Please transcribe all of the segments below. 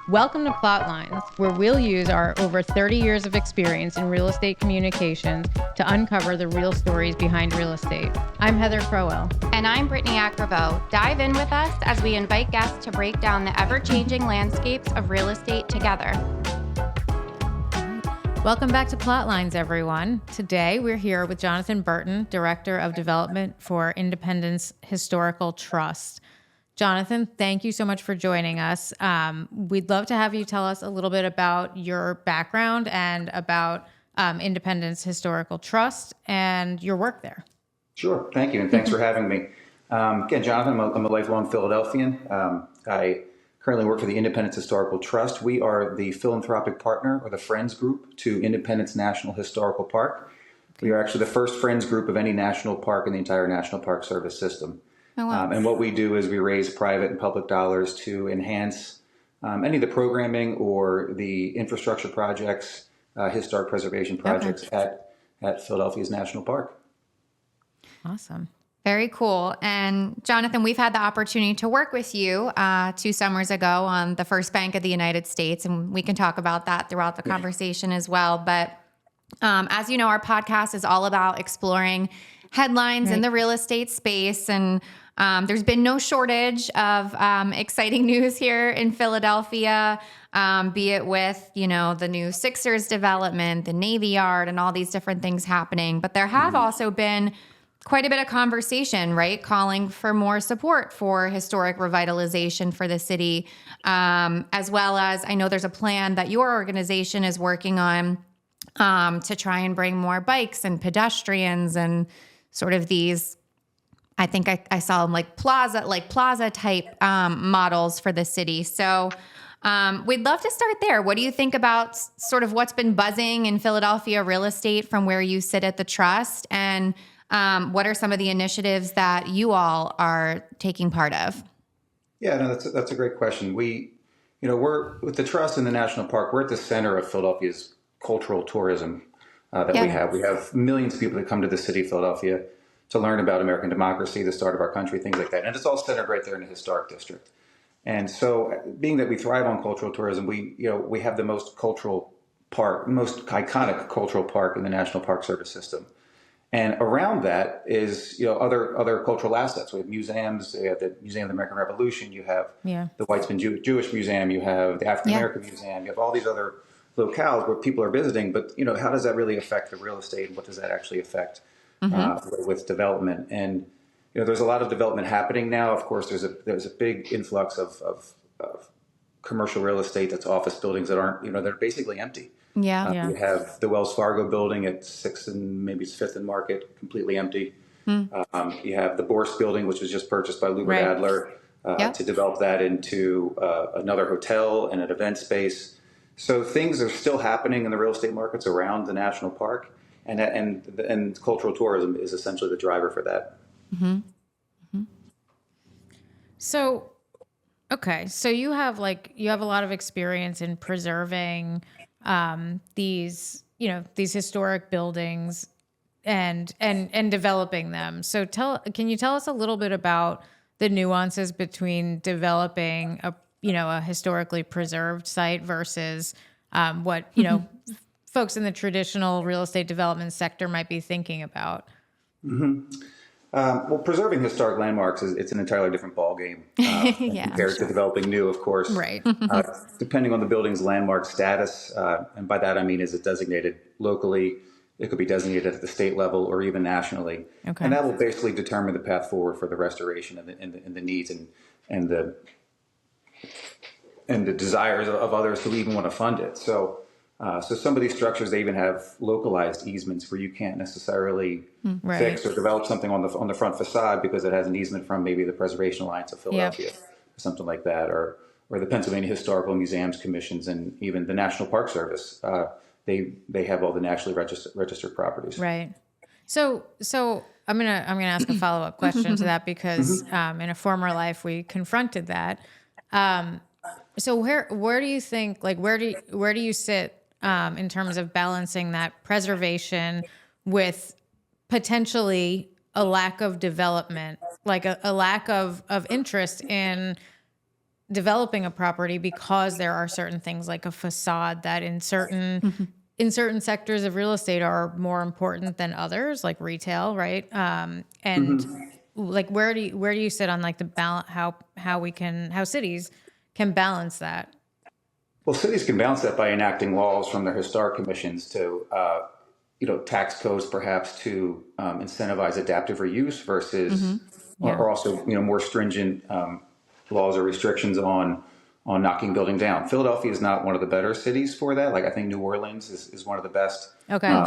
Welcome to PlotLines, where we'll use our over 30 years of experience in real estate communications to uncover the real stories behind real estate. I'm Heather Crowell. And I'm Britni Acriveau. Dive in with us as we invite guests to break down the ever-changing landscapes of real estate together. Welcome back to PlotLines, everyone. Today, we're here with Jonathan Burton, Director of Development for Independence Historical Trust. Jonathan, thank you so much for joining us. We'd love to have you tell us a little bit about your background and about Independence Historical Trust and your work there. Sure. Thank you. And thanks for having me. Again, Jonathan, I'm a lifelong Philadelphian. I currently work for the Independence Historical Trust. We are the philanthropic partner or the Friends Group to Independence National Historical Park. We are actually the first Friends Group of any national park in the entire National Park Service system. Oh, wow. And what we do is we raise private and public dollars to enhance any of the programming or the infrastructure projects, historic preservation projects at Philadelphia's National Park. Awesome. Very cool. And Jonathan, we've had the opportunity to work with you 2 summers ago on the First Bank of the United States, and we can talk about that throughout the conversation as well. But as you know, our podcast is all about exploring headlines in the real estate space, and there's been no shortage of exciting news here in Philadelphia, be it with, the new Sixers development, the Navy Yard, and all these different things happening. But there have also been quite a bit of conversation, right? Calling for more support for historic revitalization for the city, as well as I know there's a plan that your organization is working on to try and bring more bikes and pedestrians and sort of these, I think I saw them like plaza type models for the city. So we'd love to start there. What do you think about sort of what's been buzzing in Philadelphia real estate from where you sit at the trust? And what are some of the initiatives that you all are taking part of? Yeah, no, that's a great question. We're with the trust in the national park. We're at the center of Philadelphia's cultural tourism that we have. We have millions of people that come to the city of Philadelphia to learn about American democracy, the start of our country, things like that. And it's all centered right there in the historic district. And so being that we thrive on cultural tourism, we have the most iconic cultural park in the National Park Service system. And around that is, other cultural assets. We have museums. We have the Museum of the American Revolution. You have the Weitzman Jewish Museum. You have the African American Museum. You have all these other locales where people are visiting. But, how does that really affect the real estate? And what does that actually affect with development? And, there's a lot of development happening now. Of course, there's a big influx of commercial real estate that's office buildings that aren't, they're basically empty. You have the Wells Fargo building at 6th and maybe it's 5th and Market, completely empty. You have the Bourse building, which was just purchased by Lubert Adler to develop that into another hotel and an event space. So things are still happening in the real estate markets around the national park, and cultural tourism is essentially the driver for that. So, okay, so you have a lot of experience in preserving these historic buildings and developing them. So can you tell us a little bit about the nuances between developing a historically preserved site versus what folks in the traditional real estate development sector might be thinking about? Well, preserving historic landmarks it's an entirely different ballgame compared to developing new, of course. Right. Depending on the building's landmark status, and by that I mean is it designated locally, it could be designated at the state level or even nationally. Okay. And that will basically determine the path forward for the restoration and the needs and the desires of others who even want to fund it. So some of these structures, they even have localized easements where you can't necessarily fix or develop something on the front facade because it has an easement from maybe the Preservation Alliance of Philadelphia, something like that, or the Pennsylvania Historical Museums Commissions, and even the National Park Service. They have all the nationally registered properties. Right. So I'm gonna ask a follow-up question to that because in a former life we confronted that. So where do you think, where do you sit in terms of balancing that preservation with potentially a lack of development, like a lack of interest in developing a property because there are certain things like a facade that in certain sectors of real estate are more important than others, like retail, right? And like where do you sit on like the balance, how cities can balance that? Well, cities can balance that by enacting laws from their historic commissions to, tax codes perhaps to incentivize adaptive reuse versus, Yeah. or also, more stringent laws or restrictions on knocking building down. Philadelphia is not one of the better cities for that. Like I think New Orleans is one of the best Okay.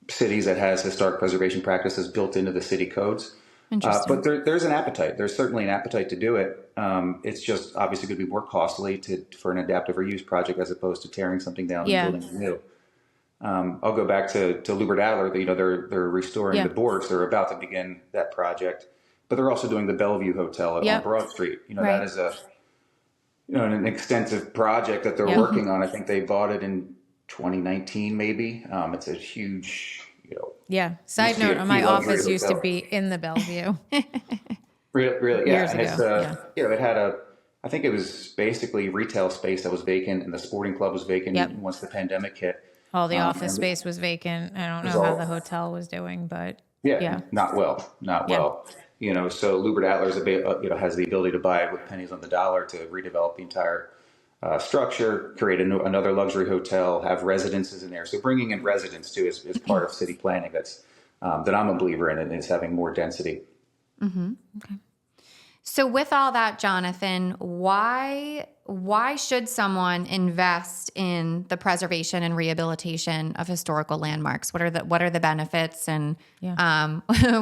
cities that has historic preservation practices built into the city codes. Interesting. But there's an appetite. There's certainly an appetite to do it. It's just obviously going to be more costly for an adaptive reuse project as opposed to tearing something down Yeah. and building new. I'll go back to Lubert Adler. They're restoring the boards. They're about to begin that project, but they're also doing the Bellevue Hotel on Broad Street. Right. That is an extensive project that they're working on. I think they bought it in 2019, maybe. It's a huge, Yeah. Side note, my office used to be in the Bellevue. Really, yeah. Years And ago, it's, it had I think it was basically retail space that was vacant, and the sporting club was vacant once the pandemic hit. All the office space was vacant. I don't know how the hotel was doing, but not well. So Lubert Adler's has the ability to buy it with pennies on the dollar to redevelop the entire structure, create another luxury hotel, have residences in there. So bringing in residents too is part of city planning. That I'm a believer in, and is having more density. Okay. So with all that, Jonathan, why should someone invest in the preservation and rehabilitation of historical landmarks? What are the benefits, and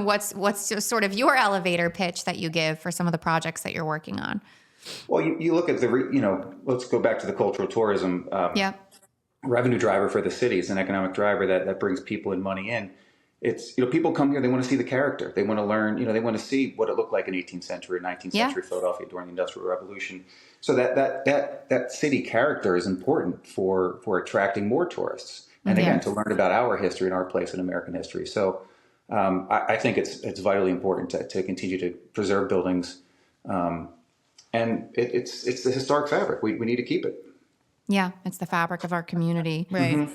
what's sort of your elevator pitch that you give for some of the projects that you're working on? Well, you look at let's go back to the cultural tourism revenue driver for the city. It's an economic driver that brings people and money in. It's, people come here, they want to see the character. They want to learn, they want to see what it looked like in 18th century, 19th century Philadelphia during the Industrial Revolution. So that city character is important for attracting more tourists. And again, to learn about our history and our place in American history. So I think it's vitally important to continue to preserve buildings. And it's the historic fabric. We need to keep it. Yeah, it's the fabric of our community. Right.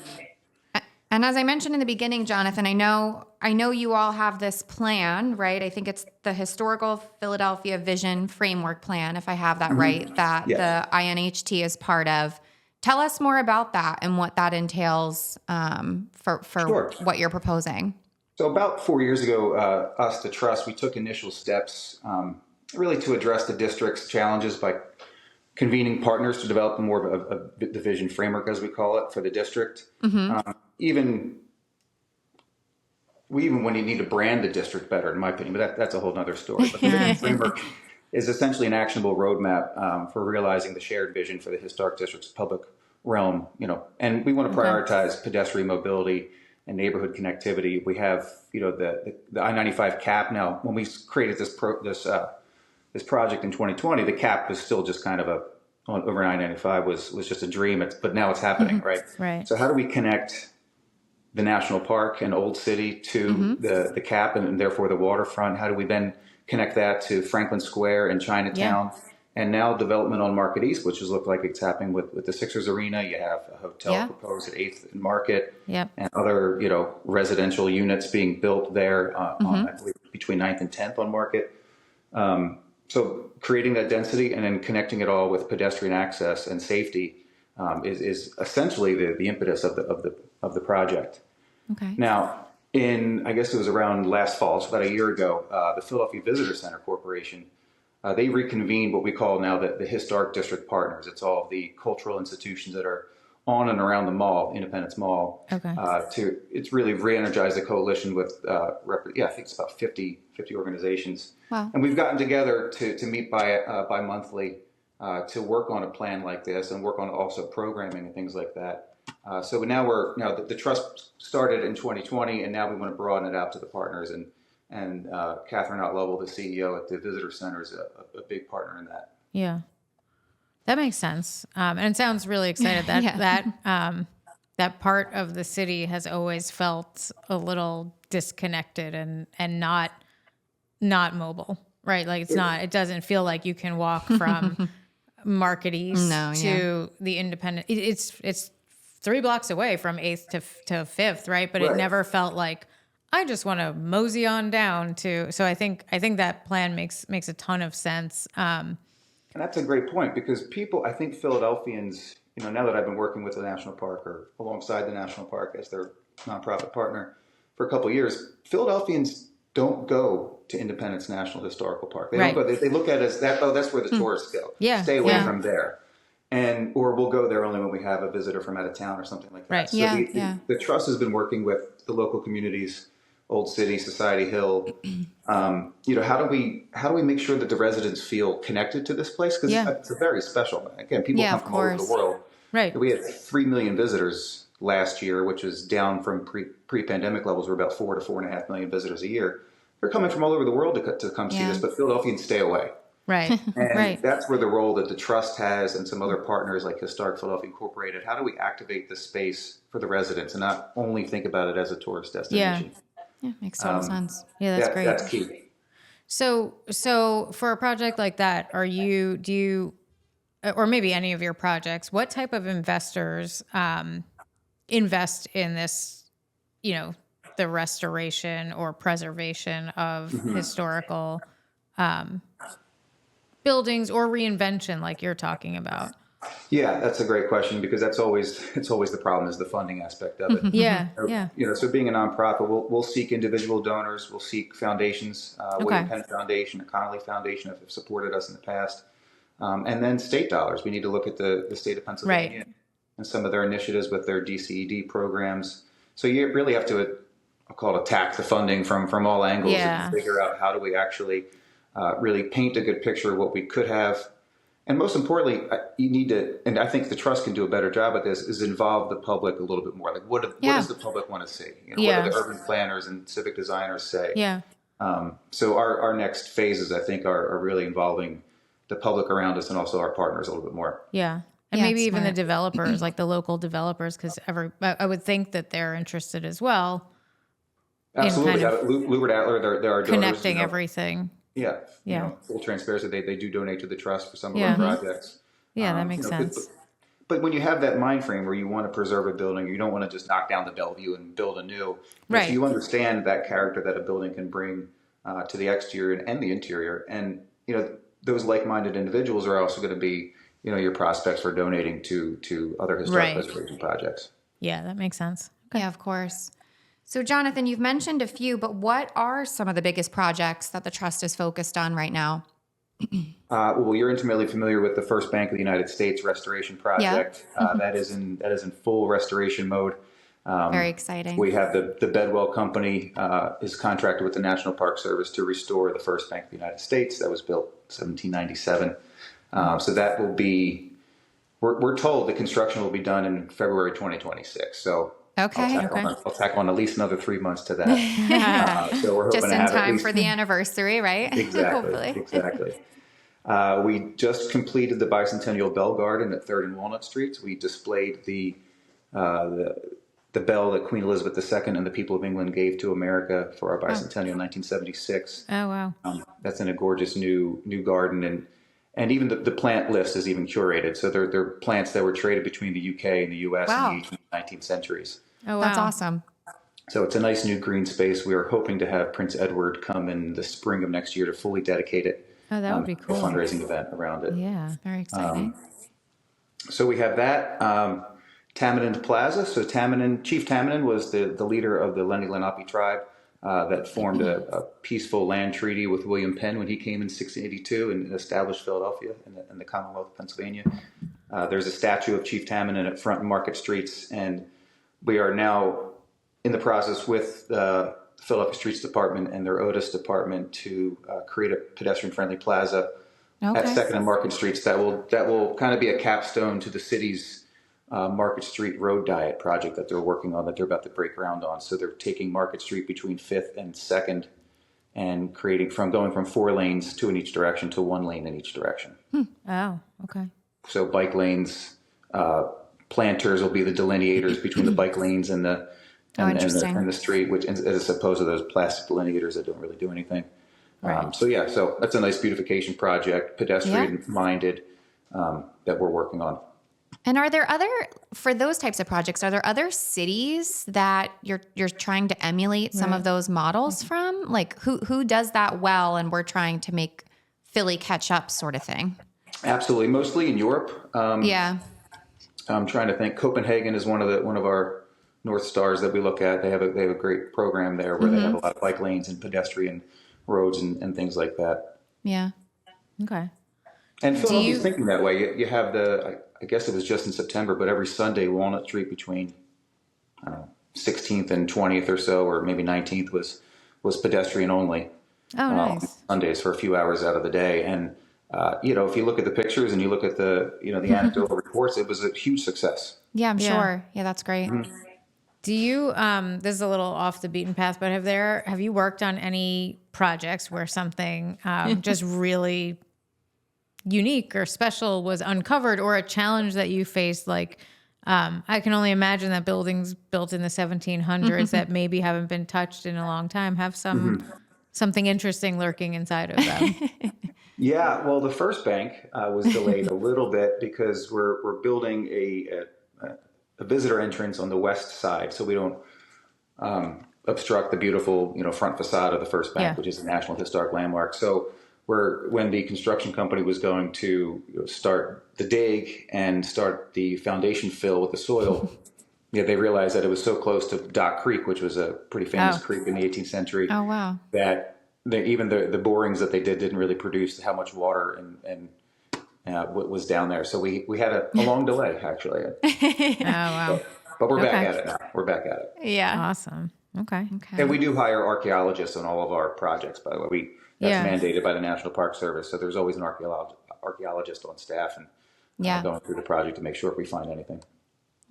And as I mentioned in the beginning, Jonathan, I know you all have this plan, right? I think it's the Historical Philadelphia Vision Framework Plan, if I have that right, that the INHT is part of. Tell us more about that and what that entails for what you're proposing. So about 4 years ago, us, the Trust, we took initial steps really to address the district's challenges by convening partners to develop more of the vision framework, as we call it, for the district. Even when you need to brand the district better, in my opinion, but that's a whole other story. But the vision framework is essentially an actionable roadmap for realizing the shared vision for the historic district's public realm. And we want to prioritize pedestrian mobility and neighborhood connectivity. We have, the I-95 cap now. When we created this project in 2020, the cap was still just kind of over I-95 was just a dream. But now it's happening, right? Right. So how do we connect the national park and Old City to the cap and therefore the waterfront? How do we then connect that to Franklin Square and Chinatown? And now development on Market East, which is look like it's happening with the Sixers Arena. You have a hotel proposed at 8th and Market, and other residential units being built there I believe between 9th and 10th on Market. So creating that density and then connecting it all with pedestrian access and safety is essentially the impetus of the project. Okay. Now, I guess it was around last fall, so about a year ago, the Philadelphia Visitor Center Corporation, they reconvened what we call now the Historic District Partners. It's all of the cultural institutions that are on and around the mall, Independence Mall. Okay. It's really re-energized the coalition with, I think it's about 50 organizations. Wow. And we've gotten together to meet bi-monthly to work on a plan like this and work on also programming and things like that. So now the trust started in 2020, and now we want to broaden it out to the partners. And Catherine Ott-Lovell, the CEO at the Visitor Center, is a big partner in that. Yeah. That makes sense. And it sounds really excited that part of the city has always felt a little disconnected and not mobile, right? Like it doesn't feel like you can walk from Market East No, to the independent. It's 3 blocks away from 8th to 5th, right? But it Right. never felt like I just want to mosey on down to. So I think that plan makes a ton of sense. And that's a great point because I think Philadelphians, now that I've been working with the National Park or alongside the National Park as their nonprofit partner for a couple of years, Philadelphians don't go to Independence National Historical Park. They Right. don't go. They look at it as that. Oh, that's where the tourists go. Yeah, Stay away yeah. from there. Or we'll go there only when we have a visitor from out of town or something like that. Right. So Yeah, the trust has been working with the local communities, Old City, Society Hill. How do we make sure that the residents feel connected to this place? Because Yeah. it's a very special. Again, people Yeah, come of from all over the course. world. Right. We had 3 million visitors last year, which is down from pre-pandemic levels. We're about 4 to 4.5 million visitors a year. They're coming from all over the world to come see Yeah. this, but Philadelphians stay away. Right. And Right. that's where the role that the trust has and some other partners like Historic Philadelphia Incorporated, how do we activate the space for the residents and not only think about it as a tourist destination? Yeah, makes total sense. Yeah, that's great. That's key. So for a project like that, do you, or maybe any of your projects, what type of investors invest in this, the restoration or preservation of historical buildings or reinvention like you're talking about? Yeah, that's a great question because it's always the problem is the funding aspect of it. Yeah, yeah. So being a nonprofit, we'll seek individual donors, we'll seek foundations. William Penn Foundation, the Connolly Foundation have supported us in the past, and then state dollars. We need to look at the state of Pennsylvania and some of their initiatives with their DCED programs. So you really have to, I'll call it attack the funding from all angles and figure out how do we actually really paint a good picture of what we could have. And most importantly, you need to, and I think the trust can do a better job at this, is involve the public a little bit more. Like, what does the public want to see? What do the urban planners and civic designers say? Yeah. So our next phases, I think, are really involving the public around us and also our partners a little bit more. Yeah. And maybe even the developers, like the local developers, because I would think that they're interested as well. Absolutely. Lubert Adler, they're our donors. Connecting everything. Yeah. Full transparency. They do donate to the trust for some of our projects. Yeah, that makes sense. But when you have that mind frame where you want to preserve a building, you don't want to just knock down the Bellevue and build a new. Right. So you understand that character that a building can bring to the exterior and the interior. And, those like-minded individuals are also going to be, your prospects for donating to other historic preservation projects. Yeah, that makes sense. Okay. Yeah, of course. So, Jonathan, you've mentioned a few, but what are some of the biggest projects that the trust is focused on right now? Well, you're intimately familiar with the First Bank of the United States restoration project. That is in full restoration mode. Very exciting. We have the Bedwell Company is contracted with the National Park Service to restore the First Bank of the United States that was built 1797. So that will be, we're told the construction will be done in February 2026. So I'll tack on at least another 3 months to that. So we're hoping just to in have time at least, for the anniversary, right? Exactly. Exactly. We just completed the Bicentennial Bell Garden at 3rd and Walnut Streets. We displayed the bell that Queen Elizabeth II and the people of England gave to America for our bicentennial in 1976. Oh, wow. That's in a gorgeous new garden. And even the plant list is even curated. So they're plants that were traded between the UK and the US in the 18th and 19th centuries. Oh, wow. That's awesome. So it's a nice new green space. We are hoping to have Prince Edward come in the spring of next year to fully dedicate it. Oh, that would be cool. A fundraising event around it. Yeah. Very exciting. So we have that. Tamanend Plaza. So Chief Tamanend was the leader of the Lenni Lenape tribe that formed a peaceful land treaty with William Penn when he came in 1682 and established Philadelphia in the Commonwealth of Pennsylvania. There's a statue of Chief Tamanend at Front and Market Streets, and we are now in the process with the Philadelphia Streets Department and their Otis Department to create a pedestrian-friendly plaza at 2nd and Market Streets that will kind of be a capstone to the city's Market Street Road Diet project that they're working on, that they're about to break ground on. So they're taking Market Street between 5th and 2nd and going from 4 lanes, 2 in each direction, to 1 lane in each direction. Oh, okay. So bike lanes, planters will be the delineators between the bike lanes and the street, which as opposed to those plastic delineators that don't really do anything. Right. So that's a nice beautification project, pedestrian minded. that we're working on. And for those types of projects, are there other cities that you're trying to emulate some of those models from? Like who does that well, and we're trying to make Philly catch up, sort of thing? Absolutely. Mostly in Europe. Yeah. I'm trying to think. Copenhagen is one of our North Stars that we look at. They have a great program there where they have a lot of bike lanes and pedestrian roads and things like that. Yeah. Okay. And Philadelphia's thinking that way. You have I guess it was just in September, but every Sunday, Walnut Street between 16th and 20th or so, or maybe 19th was pedestrian only. Oh, nice. Sundays for a few hours out of the day. And, if you look at the pictures and you look at the anecdotal reports, it was a huge success. Yeah, I'm sure. Yeah, that's great. Mm-hmm. Do you, this is a little off the beaten path, but have you worked on any projects where something just really unique or special was uncovered, or a challenge that you faced? Like, I can only imagine that buildings built in the 1700s that maybe haven't been touched in a long time have something interesting lurking inside of them. Yeah, well, the first bank was delayed a little bit because we're building a visitor entrance on the west side, so we don't obstruct the beautiful front facade of the first bank, which is a National Historic Landmark. So when the construction company was going to start the dig and start the foundation fill with the soil, they realized that it was so close to Dock Creek, which was a pretty famous creek in the 18th century. Oh, wow. That even the borings that they didn't really produce how much water and what was down there. So we had a long delay, actually. Oh, wow. But we're back at it now. We're back at it. Yeah. Awesome. Okay. And we do hire archaeologists on all of our projects, by the way. That's mandated by the National Park Service. So there's always an archaeologist on staff and going through the project to make sure if we find anything.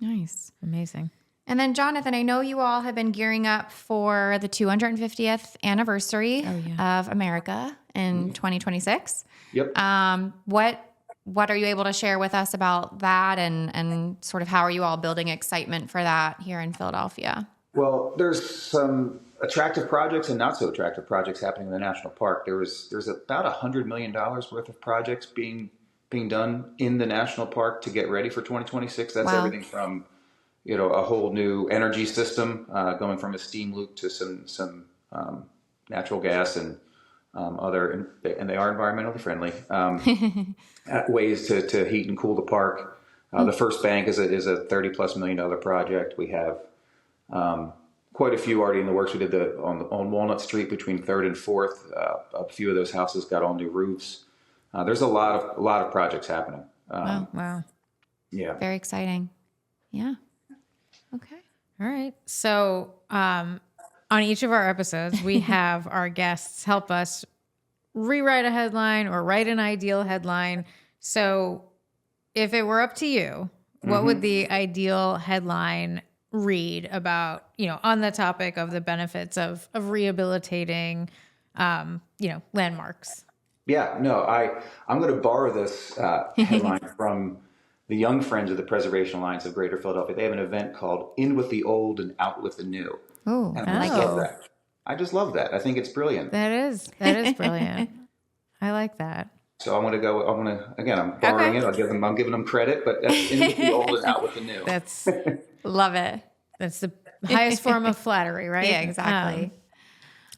Nice. Amazing. And then, Jonathan, I know you all have been gearing up for the 250th anniversary of America in 2026. Yep. What are you able to share with us about that, and sort of how are you all building excitement for that here in Philadelphia? Well, there's some attractive projects and not so attractive projects happening in the national park. There's about $100 million worth of projects being done in the national park to get ready for 2026. That's everything from a whole new energy system, going from a steam loop to some natural gas and and they are environmentally friendly ways to heat and cool the park. The first bank is a $30+ million project. We have quite a few already in the works. We did on Walnut Street between 3rd and 4th. A few of those houses got all new roofs. There's a lot of projects happening. Wow. Yeah. Very exciting. Yeah. Okay. All right. So on each of our episodes, we have our guests help us rewrite a headline or write an ideal headline. So if it were up to you, what would the ideal headline read about, on the topic of the benefits of rehabilitating, landmarks? Yeah, no, I'm going to borrow this headline from the Young Friends of the Preservation Alliance of Greater Philadelphia. They have an event called In with the Old and Out with the New. Oh, and I love that. I just love that. I think it's brilliant. That is brilliant. I like that. So I'm borrowing it. I'm giving them credit, but that's In with the Old and Out with the New. That's love it. That's the highest form of flattery, right? Yeah, exactly.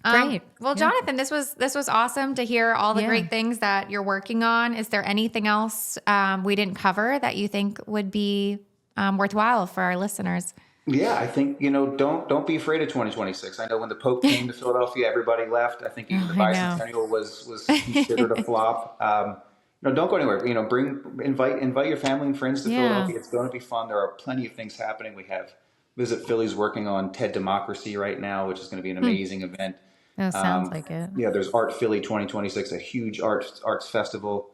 Great. Well, Jonathan, this was awesome to hear all the great things that you're working on. Is there anything else we didn't cover that you think would be worthwhile for our listeners? Yeah, I think, don't be afraid of 2026. I know when the Pope came to Philadelphia, everybody left. I think even the Bicentennial was considered a flop. Don't go anywhere. Invite your family and friends to Philadelphia. It's going to be fun. There are plenty of things happening. We have Visit Philly's working on TED Democracy right now, which is going to be an amazing event. That sounds like it. Yeah, there's Art Philly 2026, a huge arts festival.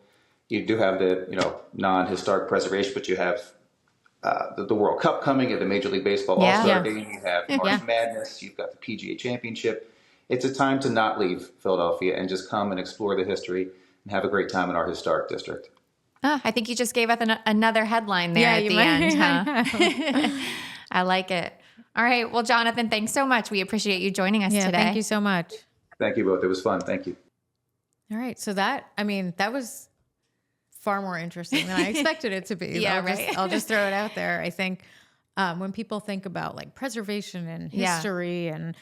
You do have the non-historic preservation, but you have the World Cup coming at the Major League Baseball All-Star Game. You have March Madness. You've got the PGA Championship. It's a time to not leave Philadelphia and just come and explore the history and have a great time in our historic district. Oh, I think you just gave us another headline there at the end. Huh? I like it. All right. Well, Jonathan, thanks so much. We appreciate you joining us today. Thank you so much. Thank you both. It was fun. Thank you. All right. So that was far more interesting than I expected it to be. Yeah, right. I'll just throw it out there. I think when people think about like preservation and history and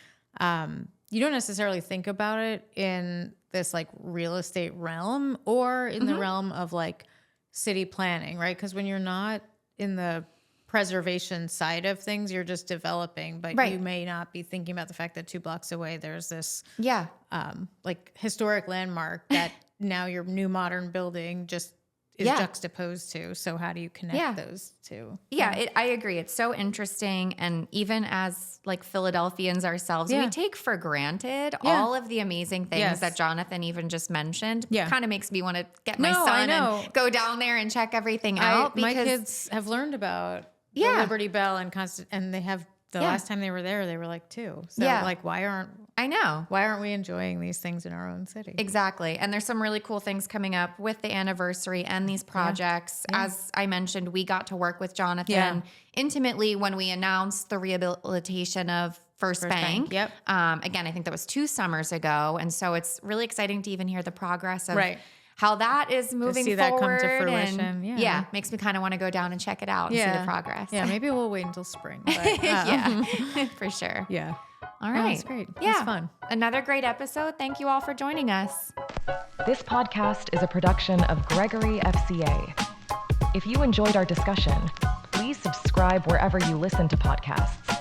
you don't necessarily think about it in this like real estate realm or in the realm of like city planning, right? Because when you're not in the preservation side of things, you're just developing, but you may not be thinking about the fact that 2 blocks away there's this like historic landmark that now your new modern building just is juxtaposed to. So how do you connect those two? I agree. It's so interesting. And even as like Philadelphians ourselves, we take for granted all of the amazing things that Jonathan even just mentioned. Kind of makes me want to get my son and go down there and check everything out. My kids have learned about the Liberty Bell and they have the last time they were there, they were like 2. So like, why aren't we enjoying these things in our own city? Exactly. And there's some really cool things coming up with the anniversary and these projects. As I mentioned, we got to work with Jonathan intimately when we announced the rehabilitation of First Bank. Yep. Again, I think that was 2 summers ago. And so it's really exciting to even hear the progress of how that is moving see forward. That come to fruition. And makes me kind of want to go down and check it out and see the progress. Yeah, maybe we'll wait until spring. But, for sure. Yeah. All right. That's great. It's fun. Another great episode. Thank you all for joining us. This podcast is a production of Gregory FCA. If you enjoyed our discussion, please subscribe wherever you listen to podcasts